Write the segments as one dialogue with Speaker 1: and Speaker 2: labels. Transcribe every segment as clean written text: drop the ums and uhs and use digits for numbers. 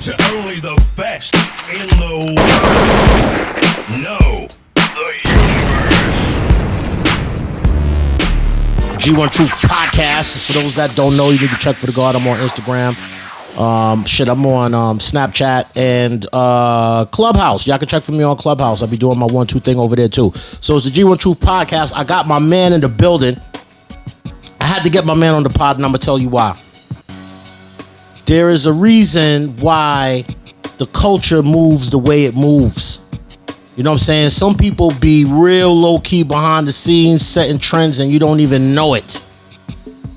Speaker 1: to only the best in the world. No, the universe.
Speaker 2: G1 Truth Podcast. For those that don't know, you need to check for the guard. I'm on Instagram. I'm on Snapchat and Clubhouse. Y'all can check for me on Clubhouse. I'll be doing my 1-2 thing over there too. So it's the G1 Truth Podcast. I got my man in the building. I had to get my man on the pod, and I'm gonna tell you why. There is a reason why the culture moves the way it moves. You know what I'm saying? Some people be real low-key behind the scenes, setting trends, and you don't even know it.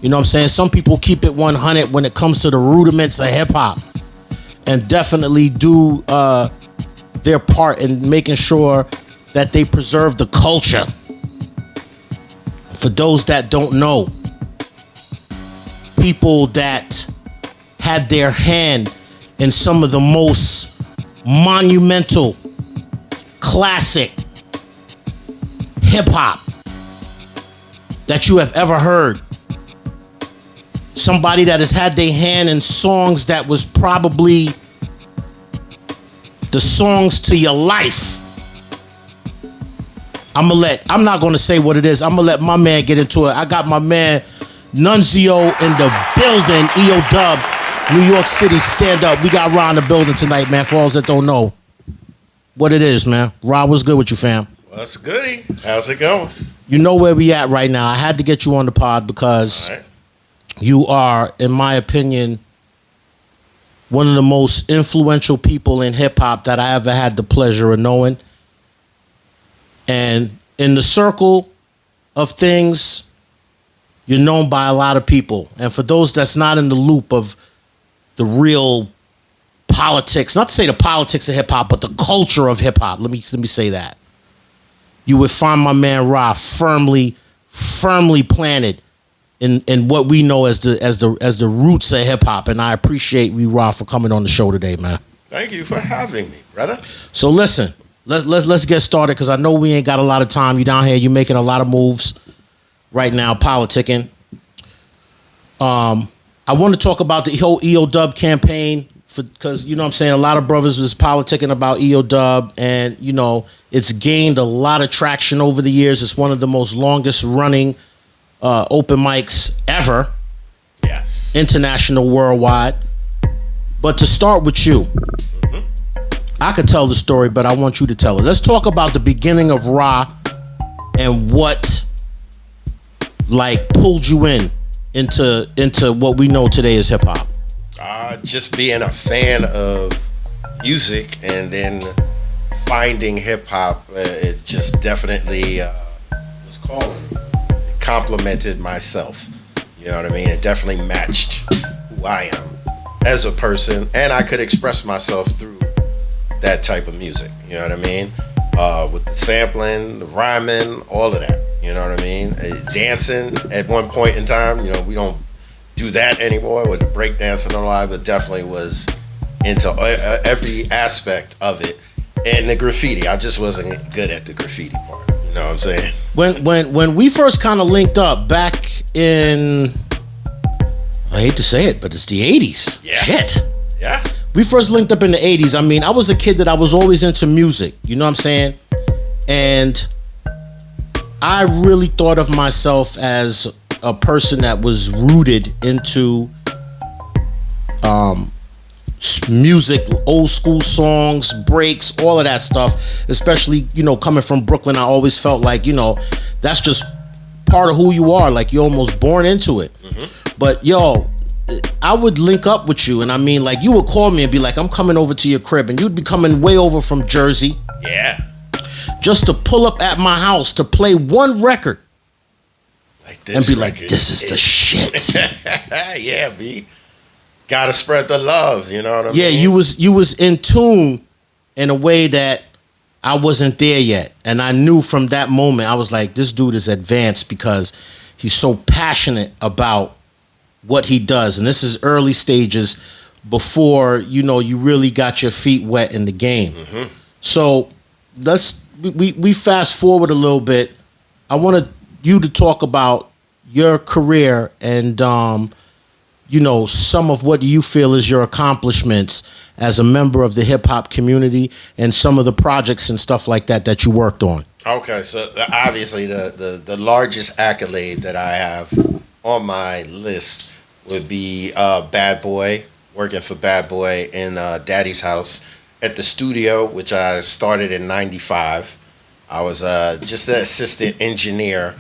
Speaker 2: You know what I'm saying? Some people keep it 100 when it comes to the rudiments of hip-hop, and definitely do their part in making sure that they preserve the culture. For those that don't know, people that had their hand in some of the most monumental, classic hip-hop that you have ever heard. Somebody that has had their hand in songs that was probably the songs to your life. I'm not gonna say what it is. I'm gonna let my man get into it. I got my man Nonezeo in the building. EO Dub, New York City, stand up. We got Ra in the building tonight, man. For all that don't know what it is, man. Ra, what's good with you, fam?
Speaker 3: What's goody? How's it going?
Speaker 2: You know where we at right now. I had to get you on the pod because you are, in my opinion, one of the most influential people in hip-hop that I ever had the pleasure of knowing. And in the circle of things, you're known by a lot of people. And for those that's not in the loop of the real politics, not to say the politics of hip-hop, but the culture of hip-hop, let me say that, you would find my man Ra firmly planted in what we know as the roots of hip-hop. And I appreciate you, Ra, for coming on the show today, man.
Speaker 3: Thank you for having me, brother.
Speaker 2: So listen, let's get started, because I know we ain't got a lot of time. You down here, you making a lot of moves right now, politicking. I want to talk about the whole EO Dub campaign, because, you know what I'm saying, a lot of brothers was politicking about EO Dub, and, you know, it's gained a lot of traction over the years. It's one of the most longest running open mics ever.
Speaker 3: Yes.
Speaker 2: International, worldwide. But to start with you, I could tell the story, but I want you to tell it. Let's talk about the beginning of Ra and what pulled you into what we know today as hip hop.
Speaker 3: Just being a fan of music and then finding hip hop, it just definitely complimented myself. You know what I mean? It definitely matched who I am as a person, and I could express myself through that type of music. You know what I mean? With the sampling, the rhyming, all of that. You know what I mean? Dancing at one point in time, you know, we don't do that anymore with the breakdancing and all that, but definitely was into every aspect of it. And the graffiti, I just wasn't good at the graffiti part. You know what I'm saying?
Speaker 2: When we first kind of linked up back in, I hate to say it, but it's the 80s.
Speaker 3: Yeah.
Speaker 2: Shit.
Speaker 3: Yeah.
Speaker 2: We first linked up in the 80s. I mean, I was a kid that I was always into music. You know what I'm saying? And I really thought of myself as a person that was rooted into music, old school songs, breaks, all of that stuff. Especially, you know, coming from Brooklyn, I always felt like, you know, that's just part of who you are. Like, you're almost born into it. But yo, I would link up with you, and I mean, like, you would call me and be like, I'm coming over to your crib, and you'd be coming way over from Jersey.
Speaker 3: Yeah.
Speaker 2: Just to pull up at my house to play one record.
Speaker 3: Like this
Speaker 2: and be like, this is the shit.
Speaker 3: Yeah, B. Gotta spread the love, you know what I mean?
Speaker 2: Yeah, you was in tune in a way that I wasn't there yet. And I knew from that moment, I was like, this dude is advanced because he's so passionate about what he does. And this is early stages before, you know, you really got your feet wet in the game. So we fast forward a little bit. I wanted you to talk about your career and some of what you feel is your accomplishments as a member of the hip hop community and some of the projects and stuff like that you worked on.
Speaker 3: Okay, so obviously the largest accolade that I have on my list would be Bad Boy, working for Bad Boy in Daddy's house at the studio, which I started in '95. I was just an assistant engineer,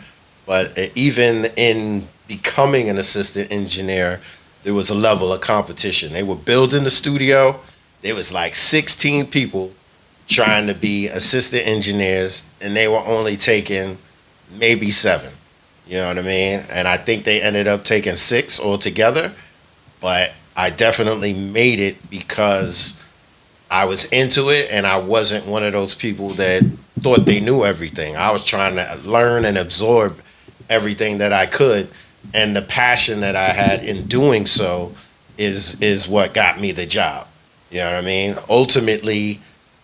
Speaker 3: but even in becoming an assistant engineer, there was a level of competition. They were building the studio. There was like 16 people trying to be assistant engineers, and they were only taking maybe 7. You know what I mean? And I think they ended up taking 6 altogether. But I definitely made it because I was into it, and I wasn't one of those people that thought they knew everything. I was trying to learn and absorb everything that I could. And the passion that I had in doing so is what got me the job. You know what I mean? Ultimately,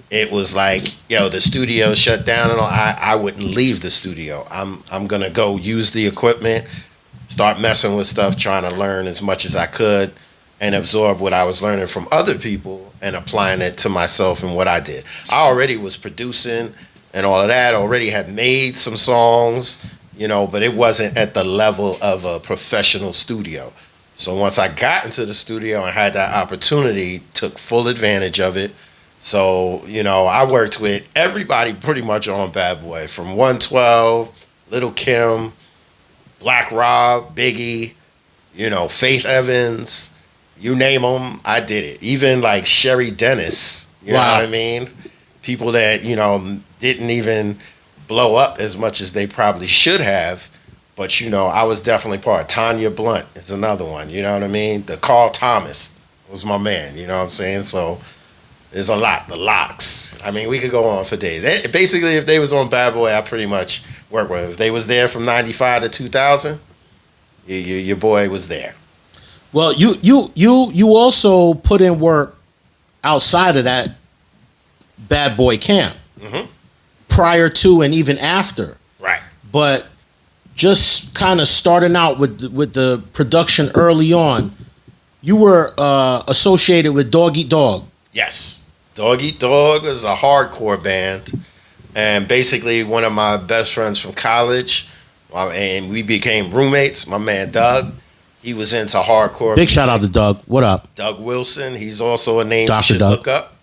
Speaker 3: it was like, the studio shut down and all. I wouldn't leave the studio. I'm gonna go use the equipment, start messing with stuff, trying to learn as much as I could and absorb what I was learning from other people and applying it to myself and what I did. I already was producing and all of that, already had made some songs, but it wasn't at the level of a professional studio. So once I got into the studio and had that opportunity, took full advantage of it. So, I worked with everybody pretty much on Bad Boy, from 112, Lil Kim, Black Rob, Biggie, Faith Evans, you name them, I did it. Even like Sherry Dennis, you know what I mean? People that, didn't even blow up as much as they probably should have. But, I was definitely part. Tanya Blunt is another one, you know what I mean? The Carl Thomas was my man, you know what I'm saying? So there's a lot. The Locks. I mean, we could go on for days. Basically, if they was on Bad Boy, I pretty much worked with them. If they was there from 95 to 2000, your boy was there.
Speaker 2: Well, you also put in work outside of that Bad Boy camp.
Speaker 3: Mm-hmm.
Speaker 2: Prior to and even after.
Speaker 3: Right.
Speaker 2: But just kind of starting out with the production early on, you were associated with Dog Eat Dog.
Speaker 3: Yes. Dog Eat Dog is a hardcore band. And basically one of my best friends from college, and we became roommates, my man Doug, he was into hardcore
Speaker 2: Big music. Shout out to Doug. What up?
Speaker 3: Doug Wilson. He's also a name
Speaker 2: Dr.
Speaker 3: you should
Speaker 2: Doug.
Speaker 3: look up.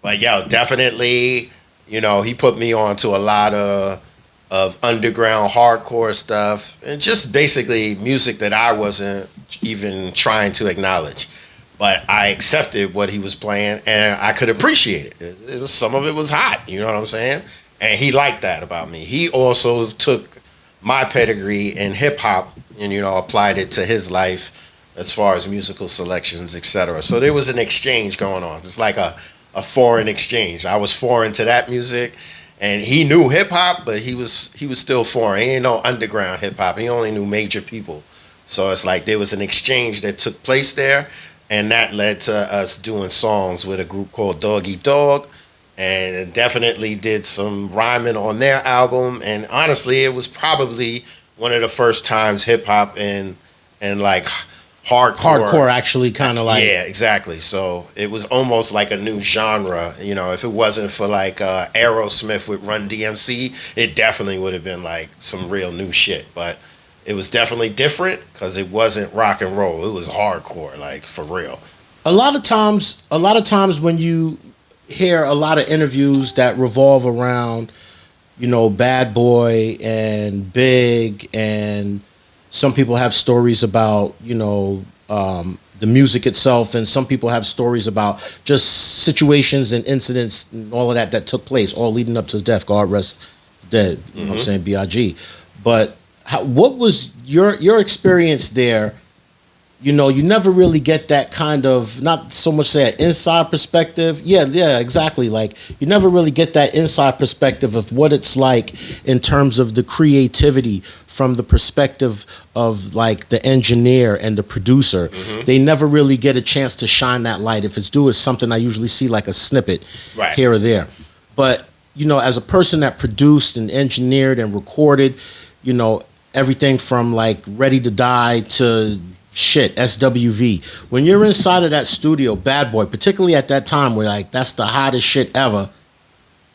Speaker 3: But definitely, he put me on to a lot of underground hardcore stuff and just basically music that I wasn't even trying to acknowledge. But I accepted what he was playing and I could appreciate it. It was, some of it was hot, you know what I'm saying? And he liked that about me. He also took my pedigree in hip hop and, applied it to his life as far as musical selections, etc. So there was an exchange going on. It's like a foreign exchange. I was foreign to that music, and he knew hip hop, but he was still foreign. He ain't no underground hip hop. He only knew major people. So it's like there was an exchange that took place there, and that led to us doing songs with a group called Dog Eat Dog, and definitely did some rhyming on their album. And honestly, it was probably one of the first times hip hop and like hardcore
Speaker 2: actually kind of like,
Speaker 3: yeah, exactly. So it was almost like a new genre. If it wasn't for like Aerosmith with Run DMC, it definitely would have been like some real new shit. But it was definitely different because it wasn't rock and roll. It was hardcore, like for real.
Speaker 2: A lot of times when you hear a lot of interviews that revolve around, Bad Boy and Big, and some people have stories about, the music itself, and some people have stories about just situations and incidents and all of that took place, all leading up to his death. God rest dead. You know what I'm saying? B.I.G. But what was your experience there? You never really get that kind of, not so much say an inside perspective. Yeah, exactly. Like, you never really get that inside perspective of what it's like in terms of the creativity from the perspective of like the engineer and the producer. Mm-hmm. They never really get a chance to shine that light. If it's due, it's something I usually see like a snippet here or there. But, as a person that produced and engineered and recorded, everything from like Ready to Die to SWV. When you're inside of that studio, Bad Boy, particularly at that time where like that's the hottest shit ever,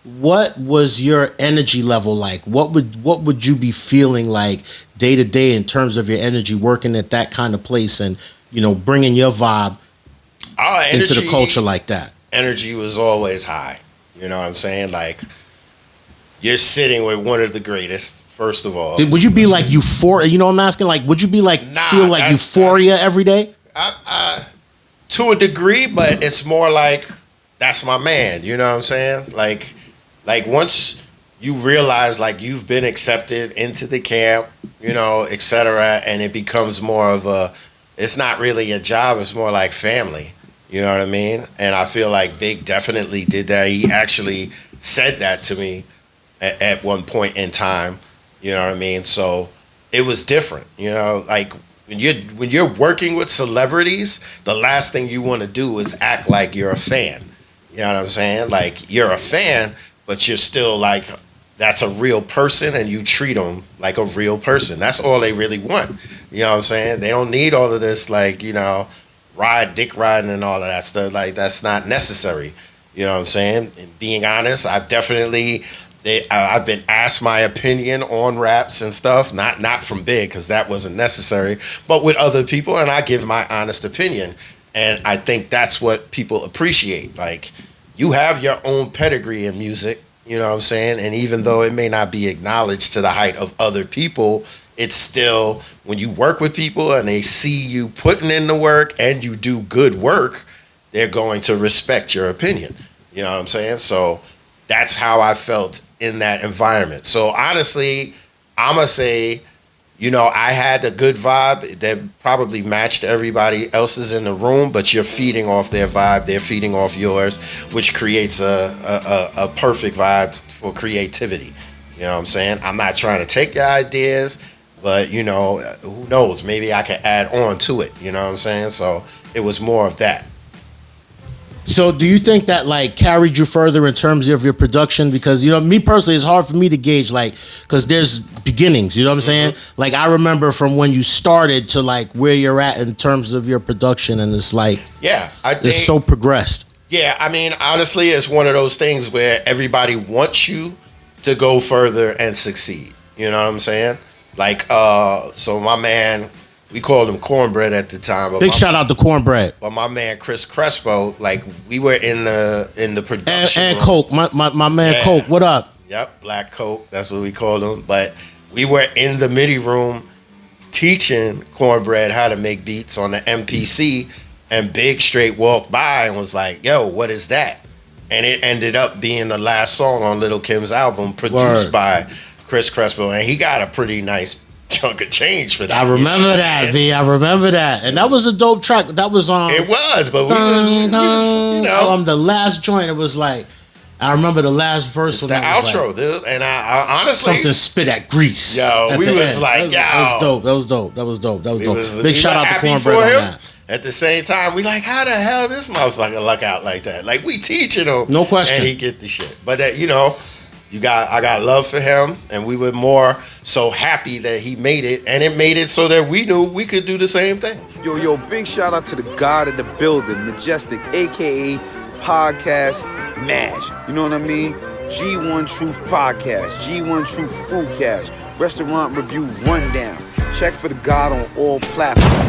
Speaker 2: what was your energy level like? What would you be feeling like day to day in terms of your energy working at that kind of place and, you know, bringing your vibe into the culture like that?
Speaker 3: Energy was always high. You know what I'm saying? Like, you're sitting with one of the greatest, first of all.
Speaker 2: Would you be like euphoria? You know what I'm asking? Like, would you be like, feel like euphoria every day?
Speaker 3: To a degree, but it's more like, that's my man. You know what I'm saying? Like once you realize like you've been accepted into the camp, you know, etc., and it becomes more of it's not really a job, it's more like family. You know what I mean? And I feel like Big definitely did that. He actually said that to me at one point in time. You know what I mean? So it was different. You know, like when you're working with celebrities, the last thing you want to do is act like you're a fan. You know what I'm saying? Like, you're a fan, but you're still like, that's a real person, and you treat them like a real person. That's all they really want. You know what I'm saying? They don't need all of this, like, you know, dick riding and all of that stuff. Like, that's not necessary. You know what I'm saying? And being honest, I've been asked my opinion on raps and stuff, not from Big, because that wasn't necessary, but with other people, and I give my honest opinion. And I think that's what people appreciate. Like, you have your own pedigree in music, you know what I'm saying? And even though it may not be acknowledged to the height of other people, it's still, when you work with people and they see you putting in the work and you do good work, they're going to respect your opinion. You know what I'm saying? So that's how I felt in that environment. So honestly, I'm going to say, you know, I had a good vibe that probably matched everybody else's in the room, but you're feeding off their vibe, they're feeding off yours, which creates a perfect vibe for creativity. You know what I'm saying? I'm not trying to take your ideas, but, you know, who knows? Maybe I can add on to it. You know what I'm saying? So it was more of that.
Speaker 2: So do you think that like carried you further in terms of your production? Because, you know, me personally, it's hard for me to gauge, like, because there's beginnings, you know what I'm saying? Like, I remember from when you started to like where you're at in terms of your production, and it's like,
Speaker 3: yeah, I think
Speaker 2: it's so progressed. Yeah,
Speaker 3: I mean, honestly, it's one of those things where everybody wants you to go further and succeed. You know what I'm saying? Like, so my man, we called him Cornbread at the time.
Speaker 2: Big shout out to Cornbread.
Speaker 3: But my man Chris Crespo, like, we were in the production
Speaker 2: and
Speaker 3: room.
Speaker 2: Coke, my man, yeah. Coke, what up?
Speaker 3: Yep, Black Coke, that's what we called him. But we were in the MIDI room teaching Cornbread how to make beats on the MPC, and Big straight walked by and was like, yo, what is that? And it ended up being the last song on Lil Kim's album, produced by Chris Crespo, and he got a pretty nice chunk of change for that.
Speaker 2: I remember that, B. I remember that, and that was a dope track. That was
Speaker 3: it was, but we was, you know,
Speaker 2: the last joint. It was like, I remember the last verse.
Speaker 3: The outro, like, dude, and I honestly,
Speaker 2: something spit at grease.
Speaker 3: Yo, we was end. Like,
Speaker 2: that was dope. That was dope. Big shout out to Cornbread on that.
Speaker 3: At the same time, we like, how the hell this motherfucker luck out like that? Like, we teaching him,
Speaker 2: no question,
Speaker 3: and he get the shit. But that, you know, I got love for him, and we were more so happy that he made it, and it made it so that we knew we could do the same thing.
Speaker 4: Yo, big shout out to the God of the building, Majestic, aka Podcast Mash. You know what I mean? G1 Truth Podcast, G1 Truth Foodcast, Restaurant Review Rundown. Check for the God on all platforms.